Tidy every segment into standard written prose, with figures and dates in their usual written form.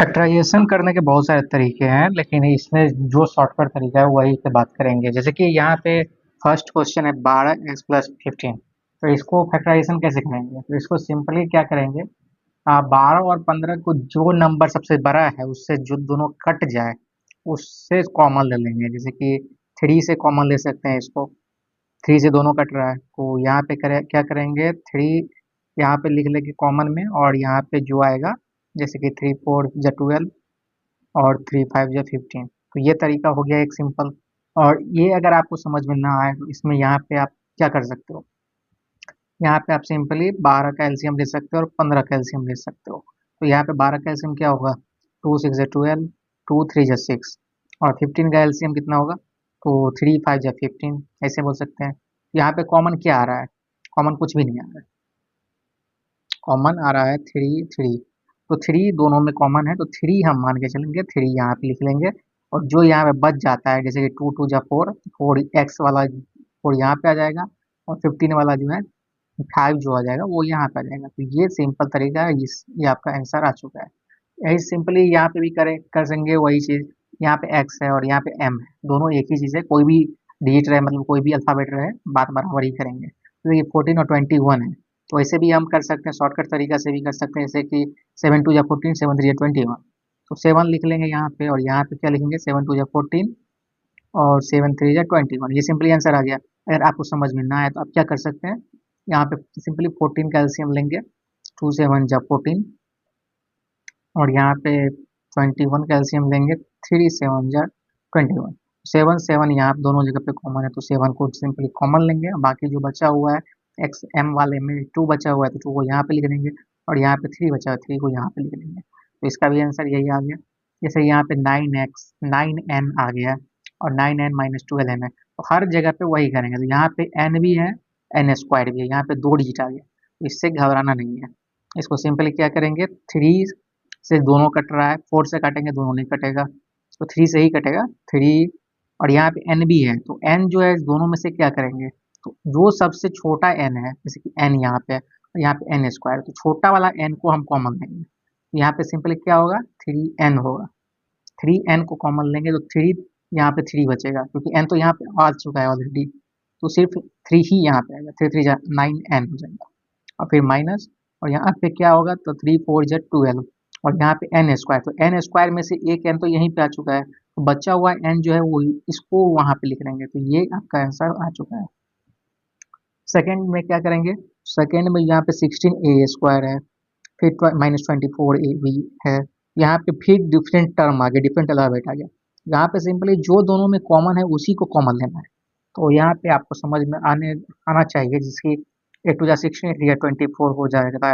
Factorisation करने के बहुत सारे तरीके हैं, लेकिन इसमें जो शॉर्टकट तरीका है वही पे बात करेंगे। जैसे कि यहाँ पे फर्स्ट क्वेश्चन है 12x+15। तो इसको फैक्टराइजेशन कैसे करेंगे? तो इसको सिंपली क्या करेंगे, 12 और 15 को जो नंबर सबसे बड़ा है उससे जो दोनों कट जाए उससे कॉमन ले लेंगे। जैसे कि 3 से कॉमन ले सकते हैं इसको, 3 से दोनों कट रहा है तो यहाँ पे क्या करेंगे, 3 यहाँ पे लिख लेंगे कॉमन में, और यहाँ पे जो आएगा जैसे कि 3 4 जा 12 और 3 5 जा 15। तो ये तरीका हो गया एक सिंपल। और ये अगर आपको समझ में ना आए तो इसमें यहाँ पे आप क्या कर सकते हो, यहाँ पे आप सिंपली 12 का एलसीएम ले सकते हो और 15 का एलसीएम ले सकते हो। तो यहाँ पे 12 का एलसीएम क्या होगा, 2 6 जा 12, 2 3 जा 6, और 15 का एलसीएम कितना होगा, तो 3 5 जा 15, ऐसे बोल सकते हैं। यहाँ पे कॉमन क्या आ रहा है, कॉमन कुछ भी नहीं आ रहा है, कॉमन आ रहा है 3 3। तो 3 दोनों में कॉमन है तो 3 हम मान के चलेंगे, 3 यहाँ पे लिख लेंगे। और जो यहाँ पे बच जाता है जैसे कि 2 2 जा 4, 4 एक्स वाला 4 यहाँ पे आ जाएगा, और 15 वाला जो है 5 जो आ जाएगा वो यहाँ पे आ जाएगा। तो ये सिंपल तरीका है, ये आपका आंसर आ चुका है। यही सिंपली यहाँ पे भी कर सकेंगे वही चीज़। यहाँ पे एक्स है और यहाँ पे एम है, दोनों एक ही चीज़ है, कोई भी डिजिट रहे मतलब कोई भी अल्फ़ाबेट रहे बात बराबर ही करेंगे। तो ये 14 और 21 है। तो ऐसे भी हम कर सकते हैं, शॉर्टकट तरीका से भी कर सकते हैं, जैसे कि 7 2 जा 14, 7 3 जा 21। तो 7 लिख लेंगे यहाँ पे, और यहाँ पे क्या लिखेंगे, 7 2 जा 14 और 7 3 जा 21। ये सिंपली आंसर आ गया। अगर आपको समझ में ना आए तो आप क्या कर सकते हैं, यहाँ पे सिंपली 14 का एलसीएम लेंगे, 2 7 जा 14, और यहाँ पे 21 का एलसीएम लेंगे, 3 7 जा 21। 7 7 यहाँ दोनों जगह पे कॉमन है तो 7 को सिंपली कॉमन लेंगे, और बाकी जो बचा हुआ है एक्स एम वाले में 2 बचा हुआ है तो 2 को यहाँ पे लिख देंगे, और यहाँ पे 3 बचा हुआ है 3 को यहाँ पे लिख देंगे। तो इसका भी आंसर यही आ गया। जैसे यहाँ पे 9n आ गया, और 9n - 12n है, तो हर जगह पे वही करेंगे। तो यहाँ पे n भी है, n स्क्वायर भी है, यहाँ पे 2 डिजिट आ गया, तो इससे घबराना नहीं है। इसको सिंपली क्या करेंगे, 3 से दोनों कट रहा है, 4 से काटेंगे दोनों नहीं कटेगा, तो 3 से ही कटेगा 3। और यहाँ पे n भी है तो n जो है दोनों में से क्या करेंगे, तो जो सबसे छोटा n है, जैसे कि n यहाँ पे है और यहाँ पे n स्क्वायर, तो छोटा वाला n को हम कॉमन लेंगे। तो यहाँ पे सिंपली क्या होगा, 3n होगा, 3n को कॉमन लेंगे तो 3 यहाँ पे 3 बचेगा, क्योंकि n तो यहाँ पे आ चुका है ऑलरेडी, तो सिर्फ 3 ही यहाँ पे आएगा, 3 3 जा 9n हो जाएगा, और फिर माइनस, और यहाँ पे क्या होगा, तो 3 4 जा 12, और यहाँ पे एन स्क्वायर, तो एन स्क्वायर में से एक एन तो यहीं पे आ चुका है, तो बचा हुआ एन जो है वो इसको वहां पे लिख देंगे। तो ये आपका आंसर आ चुका है। सेकंड में क्या करेंगे, सेकंड में यहाँ पे 16a² है, फिर -24a भी है, यहाँ पे फिर डिफरेंट टर्म आ गया, डिफरेंट अल्फाबेट आ गया। यहाँ पे सिंपली जो दोनों में कॉमन है उसी को कॉमन लेना है। तो यहाँ पे आपको समझ में आना चाहिए, जिसकी 8 टू जा 16, 8 या 24 हो जाएगा,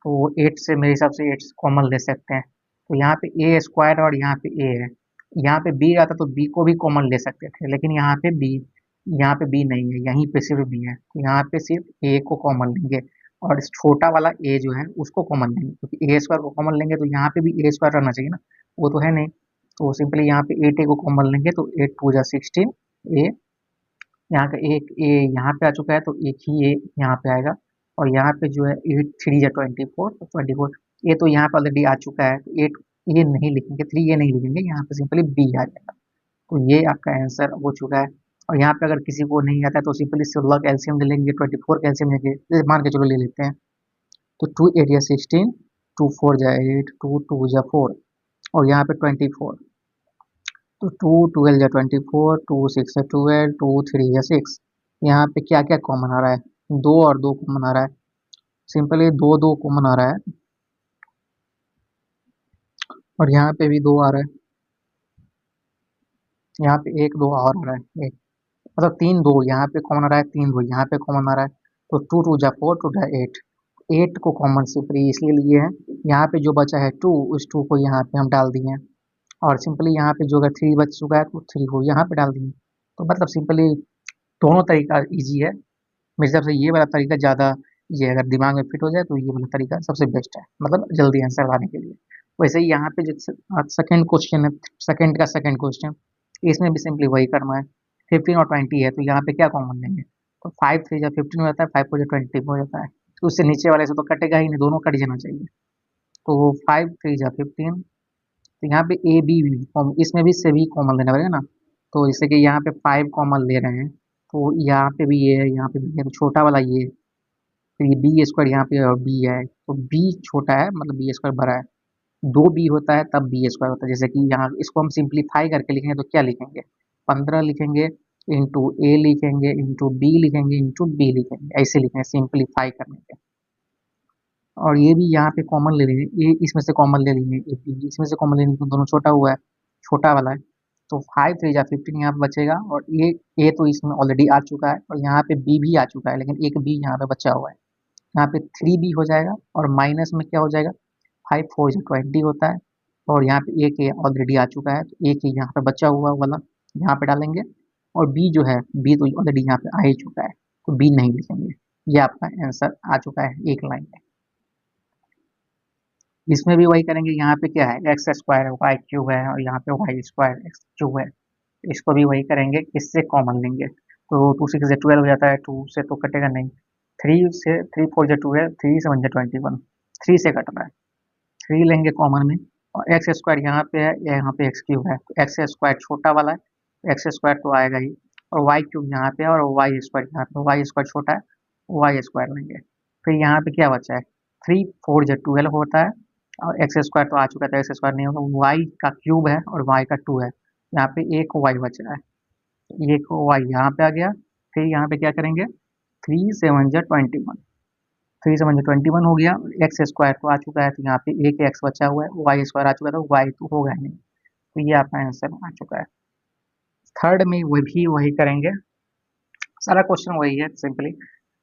तो 8 से मेरे हिसाब से 8 कॉमन ले सकते हैं। तो यहाँ पे ए स्क्वायर और यहाँ पे ए है, यहाँ पे बी आता तो बी को भी कॉमन ले सकते थे, लेकिन यहाँ पे बी नहीं है, यहीं पे सिर्फ बी है, तो यहाँ पे सिर्फ ए को कॉमन लेंगे, और इस छोटा वाला ए जो है उसको कॉमन लेंगे, क्योंकि ए स्क्वायर को कॉमन लेंगे तो यहाँ पे भी ए स्क्वायर रहना चाहिए ना, वो तो है नहीं। तो सिंपली यहाँ पे 8 ए को कॉमन लेंगे तो 8 2 जा 16 ए, यहाँ का एक ए यहाँ पे आ चुका है तो एक ही ए यहाँ पे आएगा, और यहाँ पे जो है 8 3 या 24, तो 24 ए तो यहाँ पे ऑलरेडी आ चुका है, तो 8 ये नहीं लिखेंगे, 3 ये नहीं लिखेंगे, यहाँ पे सिंपली बी आ जाएगा। तो ये आपका आंसर हो चुका है। और यहाँ पे अगर किसी को नहीं आता है तो सिंपली 16 का एलसीएम ले लेंगे, 24 का एलसीएम लेंगे, जैसे मान के चलो ले लेते हैं, तो 2 8 या 16, 2 4 जा 8, 2 2 जा 4, और यहाँ पे 24, तो 2 12 या 24, 2 6 या 12, 2 3 या 6। यहाँ पे क्या क्या कॉमन आ रहा है, 2 और 2 कॉमन आ रहा है, सिंपली 2 2 कॉमन आ रहा है, और यहाँ पे भी 2 आ रहा है, यहाँ पे 1 2 और आ रहा है, एक मतलब 3 2 यहाँ पे कॉमन आ रहा है, 3 2 यहाँ पे कॉमन आ रहा है, तो 2 2 जा 4, 2 जा 8, 8 को कॉमन सिंपली इसलिए लिए हैं। यहाँ पे जो बचा है 2, उस 2 को यहाँ पे हम डाल दिए हैं, और सिंपली यहाँ पे जो अगर 3 बच चुका है तो 3 को यहाँ पे डाल दिए। तो मतलब सिंपली दोनों तरीका इजी है, मेरे हिसाब से ये वाला तरीका ज़्यादा, ये अगर दिमाग में फिट हो जाए तो ये वाला तरीका सबसे बेस्ट है, मतलब जल्दी आंसर लाने के लिए। वैसे ही यहाँ पे जो सेकंड क्वेश्चन है, सेकंड का सेकंड क्वेश्चन, इसमें भी सिंपली वही करना है। 15 और 20 है तो यहाँ पे क्या कॉमन लेंगे, तो 5 3 जा 15 हो जाता है, 5 4 जा 20 हो जाता है, तो उससे नीचे वाले से तो कटेगा ही नहीं, दोनों कट जाना चाहिए। तो 5 3 जा 15। तो यहाँ पे ए बी भी इसमें भी से भी कॉमन लेना पड़ेगा ना। तो जैसे कि यहाँ पे 5 कॉमन ले रहे हैं, तो यहाँ पे भी ये है, यहाँ पे भी है, तो छोटा वाला ये, फिर ये बी स्क्वायर यहाँ पे और बी है, तो बी छोटा है मतलब बी स्क्वायर बड़ा है। दो बी होता है तब बी स्क्वायर होता है। जैसे कि यहाँ इसको हम सिंप्लीफाई करके लिखेंगे तो क्या लिखेंगे, 15 लिखेंगे, इंटू ए लिखेंगे, इंटू बी लिखेंगे, इंटू बी लिखेंगे, ऐसे लिखेंगे सिंप्लीफाई करने के। और ये भी यहाँ पे कॉमन ले लेंगे, ये इसमें से कॉमन ले लेंगे, ए बी इसमें से कॉमन ले लेंगे, तो दोनों छोटा हुआ है, छोटा वाला है। तो 5 3 जा 15 यहाँ पे बचेगा, और ये ए तो इसमें ऑलरेडी आ चुका है, और यहाँ पे बी भी आ चुका है, लेकिन एक बी यहाँ पे बचा हुआ है। यहाँ पे 3b हो जाएगा, और माइनस में क्या हो जाएगा, 5 4 जो 20 होता है, और यहाँ पे एक ए ऑलरेडी आ चुका है, तो एक यहाँ पे बचा हुआ वाला यहाँ पे डालेंगे, और बी जो है, बी तो ऑलरेडी यहाँ पे आ ही चुका है, तो बी नहीं लिखेंगे। ये आपका आंसर आ चुका है एक लाइन में। इसमें भी वही करेंगे, यहाँ पे क्या है, एक्स स्क्वायर है, वाई क्यूब है, और यहाँ पे वाई स्क्वायर एक्स क्यूब है। इसको भी वही करेंगे, इससे कॉमन लेंगे, तो 2 6 से 12 हो जाता है, 2 से तो कटेगा नहीं, 3 से 3 4 जो 2 है, 3 से 1 जो 21, 3 से कट रहा है, 3 लेंगे कॉमन में, और एक्स स्क्वायर यहाँ पे है, यहाँ पे एक्स क्यूब है, तो एक्स स्क्वायर छोटा वाला है, एक्स स्क्वायर तो आएगा ही, और वाई क्यूब यहाँ पे है, और वाई स्क्वायर यहाँ पे, वाई स्क्वायर छोटा है, वाई स्क्वायर लेंगे। फिर यहाँ पे क्या बचा है, 3 4 जो 12 होता है, और एक्स स्क्वायर तो आ चुका था, एक्स स्क्वायर नहीं होगा, वाई का क्यूब है और वाई का 2 है, यहाँ पे एक वाई बच रहा है, एक वाई यहाँ पे आ गया। फिर यहाँ पे क्या करेंगे, 3 7 जा 21, 3 7 जा 21 हो गया, एक्स स्क्वायर तो आ चुका है, तो यहाँ पे एक एक्स बचा हुआ है, वाई स्क्वायर आ चुका था, वाई तो होगा ही नहीं, तो ये आपका आंसर आ चुका है। थर्ड में वो भी वही करेंगे, सारा क्वेश्चन वही है सिंपली।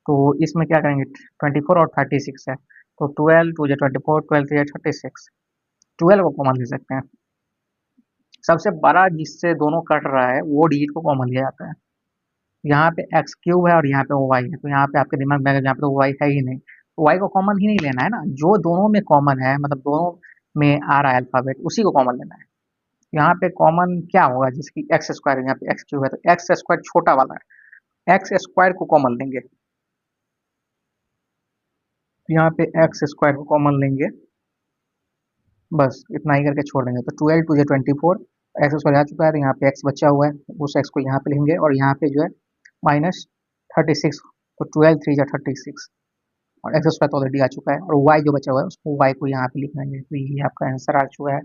तो इसमें क्या करेंगे, 24 और 36 है, तो 12 2 जा 24, 12 3 जा 36, 12 को कॉमन ले सकते हैं। सबसे बड़ा जिससे दोनों कट रहा है वो डिजिट को कॉमन लिया जाता है। यहाँ पे एक्स क्यूब है और यहाँ पे वाई है, तो यहाँ पे आपके दिमाग में आएगा यहाँ पे तो वाई है ही नहीं, तो वाई को कॉमन ही नहीं लेना है ना, जो दोनों में कॉमन है, मतलब दोनों में आ रहा है अल्फाबेट, उसी को कॉमन लेना है। यहाँ पे कॉमन क्या होगा, जिसकी एक्स स्क्वायर है, यहाँ पे एक्स क्यूब है, तो एक्स स्क्वायर छोटा वाला है, एक्स स्क्वायर को कॉमन लेंगे, तो यहाँ पे एक्स स्क्वायर को कॉमन लेंगे, बस इतना ही करके छोड़ देंगे। तो 12 2 24, एक्स स्क्वायर आ चुका है, तो यहाँ पे एक्स बचा हुआ है, उस एक्स को यहाँ पे लेंगे, और यहाँ पे जो है माइनस 36, तो 12 3 जा 36, और एक्स स्क्वायर तो ऑलरेडी आ चुका है, और वाई जो बचा हुआ है उसको वाई को यहाँ पे लिख लेंगे, तो ये आपका आंसर आ चुका है।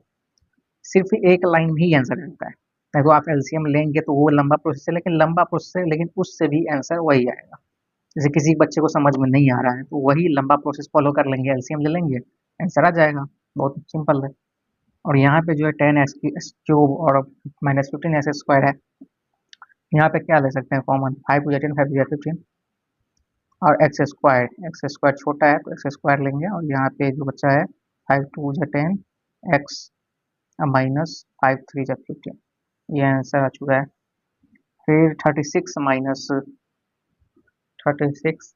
सिर्फ एक लाइन में ही आंसर रहता है, नहीं तो आप एलसीएम लेंगे तो वो लंबा प्रोसेस है, लेकिन लंबा प्रोसेस है, लेकिन उससे भी आंसर वही आएगा। जैसे किसी बच्चे को समझ में नहीं आ रहा है, तो वही लंबा प्रोसेस फॉलो कर लेंगे, एलसीएम ले लेंगे, आंसर आ जाएगा, बहुत सिंपल है। और यहाँ पे जो है 10 एक्स क्यूब और माइनस 15 एक्स स्क्वायर है, यहाँ पे क्या ले सकते हैं कॉमन, 5 टू 10 5 टू 15, और एक्स स्क्वायर छोटा है तो एक्स स्क्वायर लेंगे, और यहाँ पे जो बच्चा है 5 टू 10 एक्स माइनस 5 3 15, ये आंसर आ चुका है। फिर 36 माइनस 36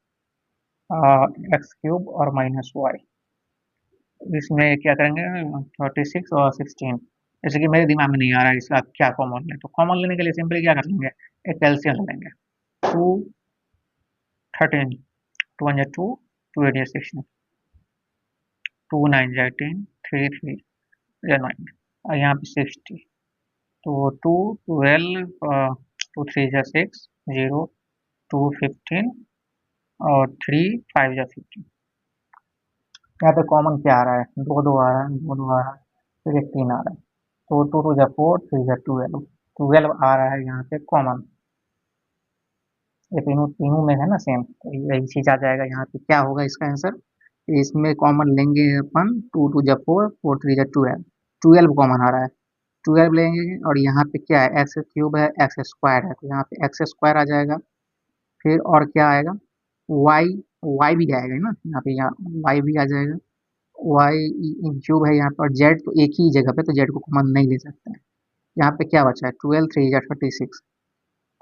एक्स क्यूब और माइनस वाई, इसमें क्या करेंगे, 36 और 16, जैसे कि मेरे दिमाग में नहीं आ रहा है इसका क्या कॉमन ले, तो कॉमन लेने के लिए सिंपली क्या कर लेंगे, एक एलसीएम ले लेंगे, 2 13 2 1 2 2 8 16, 2 9 18 3 3 9, और यहाँ पे 60, तो 2 12 2 3 6 0 2 15, और 3 5 15। यहाँ पे कॉमन क्या आ रहा है, दो दो आ रहा है, दो दो आ रहा है, फिर एक 3 आ रहा है, तो 2 2 4 3 12, 12 आ रहा है यहाँ पे कॉमन, ये तीनों तीनों में है ना सेम, तो यही चीज आ जाएगा। यहाँ पे क्या होगा इसका आंसर, इसमें कॉमन लेंगे अपन, 2 2 जा 4 4 3 जा 12, 12 कॉमन आ रहा है, 12 लेंगे, और यहाँ पे क्या है, एक्स क्यूब है, एक्स स्क्वायर है, तो यहाँ पे एक्स स्क्वायर आ जाएगा। फिर और क्या आएगा, वाई, वाई भी आएगा ना यहाँ पे, यहाँ वाई भी आ जाएगा, वाई क्यूब है यहाँ पर, जेड तो एक ही जगह पे, तो जेड को कॉमन नहीं ले सकते हैं। यहाँ पे क्या बचा है, 12 3 या 36,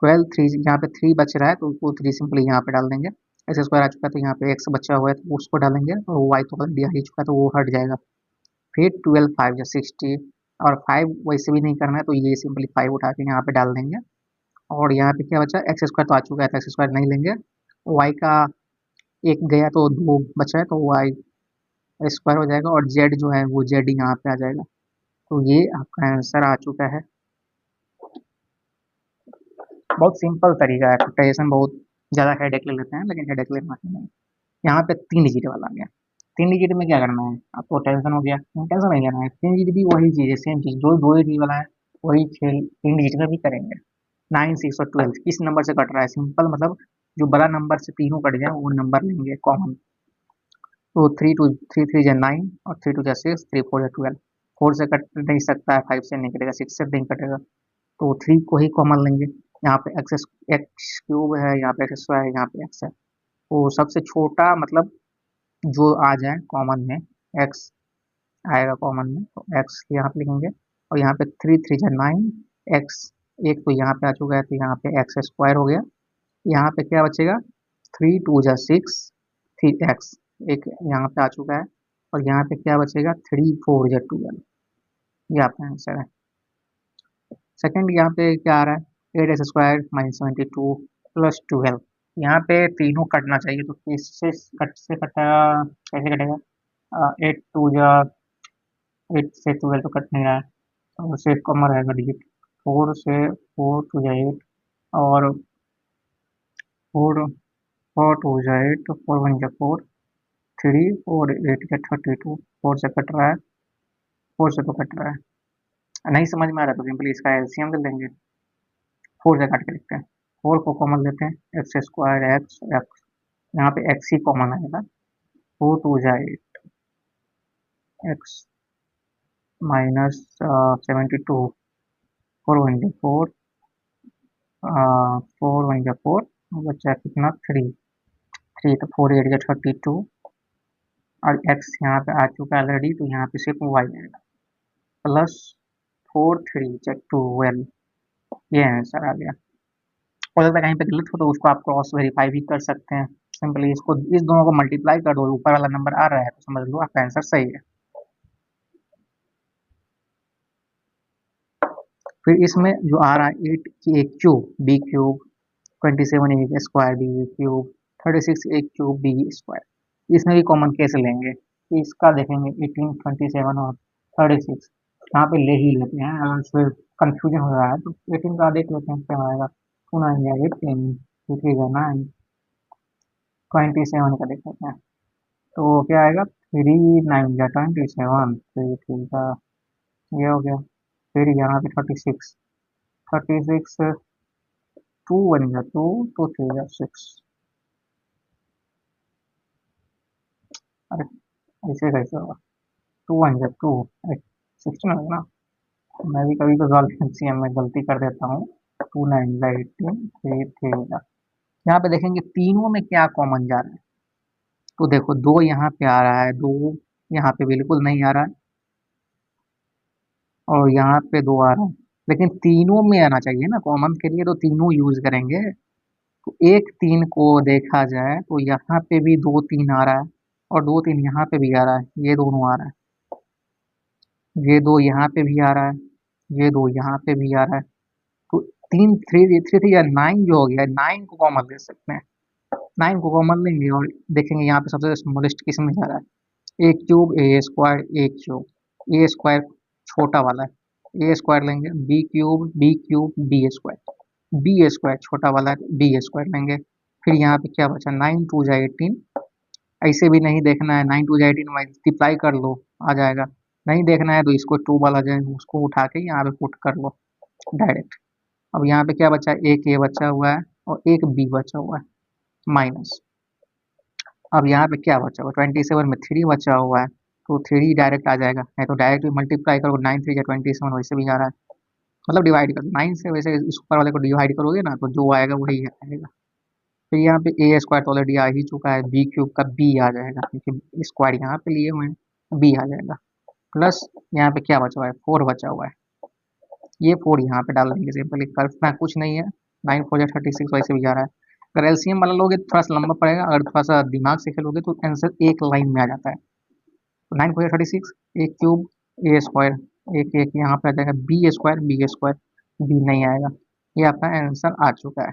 12 3 यहाँ पे 3 बच रहा है, तो वो 3 सिंपली यहाँ पे डाल देंगे, एक्स स्क्वायर आ चुका है, तो यहाँ पे एक्स बचा हुआ है, तो उसको डालेंगे, और वाई तो ऑलरेडी आ ही चुका है, तो वो हट जाएगा। फिर 12 5 या 60, और 5 वैसे भी नहीं करना है, तो ये सिंपली 5 उठा के यहाँ पे डाल देंगे, और यहाँ पे क्या बचा, एक्स स्क्वायर तो आ चुका है, तो एक्स स्क्वायर नहीं लेंगे, वाई का एक गया तो दो बचा है, तो वाई स्क्वायर हो जाएगा और जेड जो है वो जेड यहाँ पे आ जाएगा। तो ये आपका आंसर आ चुका है। बहुत सिंपल तरीका है, फैक्टराइजेशन बहुत ज़्यादा हेडेक ले लेते हैं लेकिन हेडेक लेना ही नहीं। यहाँ पे 3 डिजिट वाला आ गया। 3 डिजिट में क्या करना है आपको, टेंशन हो गया, टेंशन नहीं लेना है। 3 डिजिट भी वही चीज़ है, सेम चीज़, जो 2 डिजिट वाला है वही खेल 3 डिजिट में भी करेंगे। 9, 6 और 12 किस नंबर से कट रहा है, सिंपल, मतलब जो बड़ा नंबर से तीनों कट जाए वो नंबर लेंगे कॉमन। तो 3 जा 9 और 3 2 जा 6, 3 4 जा 12। 4 से कट नहीं सकता है, 5 से नहीं कटेगा, 6 से नहीं कटेगा, तो 3 को ही कॉमन लेंगे। यहाँ पे एक्स क्यूब है, यहाँ पे एक्स है, यहाँ पे एक्स है। तो सबसे छोटा मतलब जो आ जाए कॉमन में, एक्स आएगा कॉमन में, तो एक्स यहाँ पे लिखेंगे। और यहाँ पे 3 3 जा 9, एक्स एक तो यहाँ पे आ चुका है, तो यहाँ पे एक्स स्क्वायर हो गया। यहाँ पे क्या बचेगा, 3 2 जा 6, 3x एक यहाँ पे आ चुका है। और यहाँ पे क्या बचेगा, 3 4 जा 12। ये आपका आंसर है। सेकंड यहाँ पे क्या आ रहा है, 8x² माइनस 72 प्लस 12। यहाँ पे तीनों कटना चाहिए, तो किससे कट से कटेगा, कैसे कटेगा, 8 2 जा 8 से 12 तो कट नहीं रहा है, तो उससे कम रहेगा डिजिट। 4 से 4 2 जा 8, और 4 4 2 जा 8, 4 1 जा 4, 3 और 8 जा 32। 4 से कट रहा है, 4 से तो कट रहा है। नहीं समझ में आ रहा तो सिंपली इसका एलसीएम कर लेंगे, 4 से काट के लिखते हैं। 4 को कॉमन लेते हैं, x² एक्स एक्स, यहाँ पे एक्स ही कॉमन आएगा। 4 2 जा 8, एक्स माइनस 72, 4 1 जा 4, 4 1 जा 4, बचा कितना, 3 3, तो 4 8 जा 32। और एक्स यहाँ पे आ चुका है ऑलरेडी, तो यहाँ पे सिर्फ वाई आएगा, प्लस 4 3 जा 12। ये आंसर आ गया। हो सकता है कहीं पे गलत हो तो उसको आप क्रॉस वेरीफाई भी कर सकते हैं। सिंपली इसको, इस दोनों को मल्टीप्लाई कर दो, ऊपर वाला नंबर आ रहा है तो समझ लो आपका आंसर सही है। फिर इसमें जो आ रहा है 8 की एक क्यूब बी क्यूब, 27 ए स्क्वायर बी क्यूब, 36 ए क्यूब बी स्क्वायर, इसमें भी कॉमन कैसे लेंगे, तो इसका देखेंगे 18 27 और 36, यहाँ पे ले ही लेते हैं, अगर फिर कंफ्यूजन हो रहा है तो 18 का देख लेते हैं क्या आएगा। 2 9 या 18, 2 3 या 9, 27 का देख लेते हैं, तो क्या आएगा, 3 9 या 27, 3 3 का ये हो गया। फिर यहाँ पे 36, 36 2 1 जा 2, 2 3 जा 6। अरे ऐसे कैसे होगा, 2 1 जा 2, 16 होगा ना। मैं भी कभी कभार एलसीएम में गलती कर देता हूँ। 2 9 जा 18, 3 3 जा, यहाँ पे देखेंगे तीनों में क्या कॉमन जा रहा है, तो देखो 2 यहाँ पे आ रहा है, 2 यहाँ पे बिल्कुल नहीं आ रहा है, और यहाँ पे 2 आ रहा है, लेकिन तीनों में आना चाहिए ना कॉमन के लिए, तो तीनों यूज करेंगे। तो एक 3 को देखा जाए तो यहाँ पे भी 2 3 आ रहा है, और 2 3 यहाँ पे भी आ रहा है, ये दोनों आ रहा है, ये 2 यहाँ पे भी आ रहा है, ये 2 यहाँ पे भी आ रहा है। तो 3 3 3 3 या 9 जो हो गया, 9 को कॉमन ले सकते हैं। 9 को कॉमन लेंगे और देखेंगे यहाँ पे सबसे स्मॉलेस्ट किस में जा रहा है, A cube A square A cube, A square छोटा वाला है, ए स्क्वायर लेंगे, B cube B square, B square छोटा वाला है, बी स्क्वायर लेंगे। फिर यहाँ पे क्या बचा, 9 2 जा 18, ऐसे भी नहीं देखना है, 9 2 जा 18 मल्टीप्लाई कर लो आ जाएगा। नहीं देखना है तो इसको 2 वाला जो है उसको उठा के यहाँ पे पुट कर लो डायरेक्ट। अब यहाँ पे क्या बचा, एक ए बचा हुआ है और एक बी बचा हुआ है, माइनस। अब यहाँ पे क्या बचा हुआ, 27 में 3 बचा हुआ है, तो 3 डायरेक्ट आ जाएगा, नहीं तो डायरेक्ट मल्टीप्लाई करो, 9 3 या 27 वैसे भी आ रहा है, मतलब डिवाइड करो 9 से, वैसे इस ऊपर वाले को डिवाइड करोगे ना तो जो आएगा वही आएगा। फिर यहाँ पे ए स्क्वायर तो ऑलरेडी आ ही चुका है, बी क्यूब का बी आ जाएगा क्योंकि स्क्वायर यहाँ पे लिए हुए हैं, बी आ जाएगा। प्लस यहाँ पे क्या बचा हुआ है, 4 बचा हुआ है, ये 4 यहाँ पे डाल देंगे सिंपली, करना कुछ नहीं है। 9 4 जा 36 वैसे भी जा रहा है। अगर एलसीएम वाला लोगे तो थोड़ा सा लंबा पड़ेगा, अगर थोड़ा सा दिमाग से खेलोगे तो आंसर एक लाइन में आ जाता है। तो 9 4 जा 36, ए क्यूब ए स्क्वायर, एक एक यहाँ पे आ जाएगा बी स्क्वायर बी नहीं आएगा। ये आपका आंसर आ चुका है।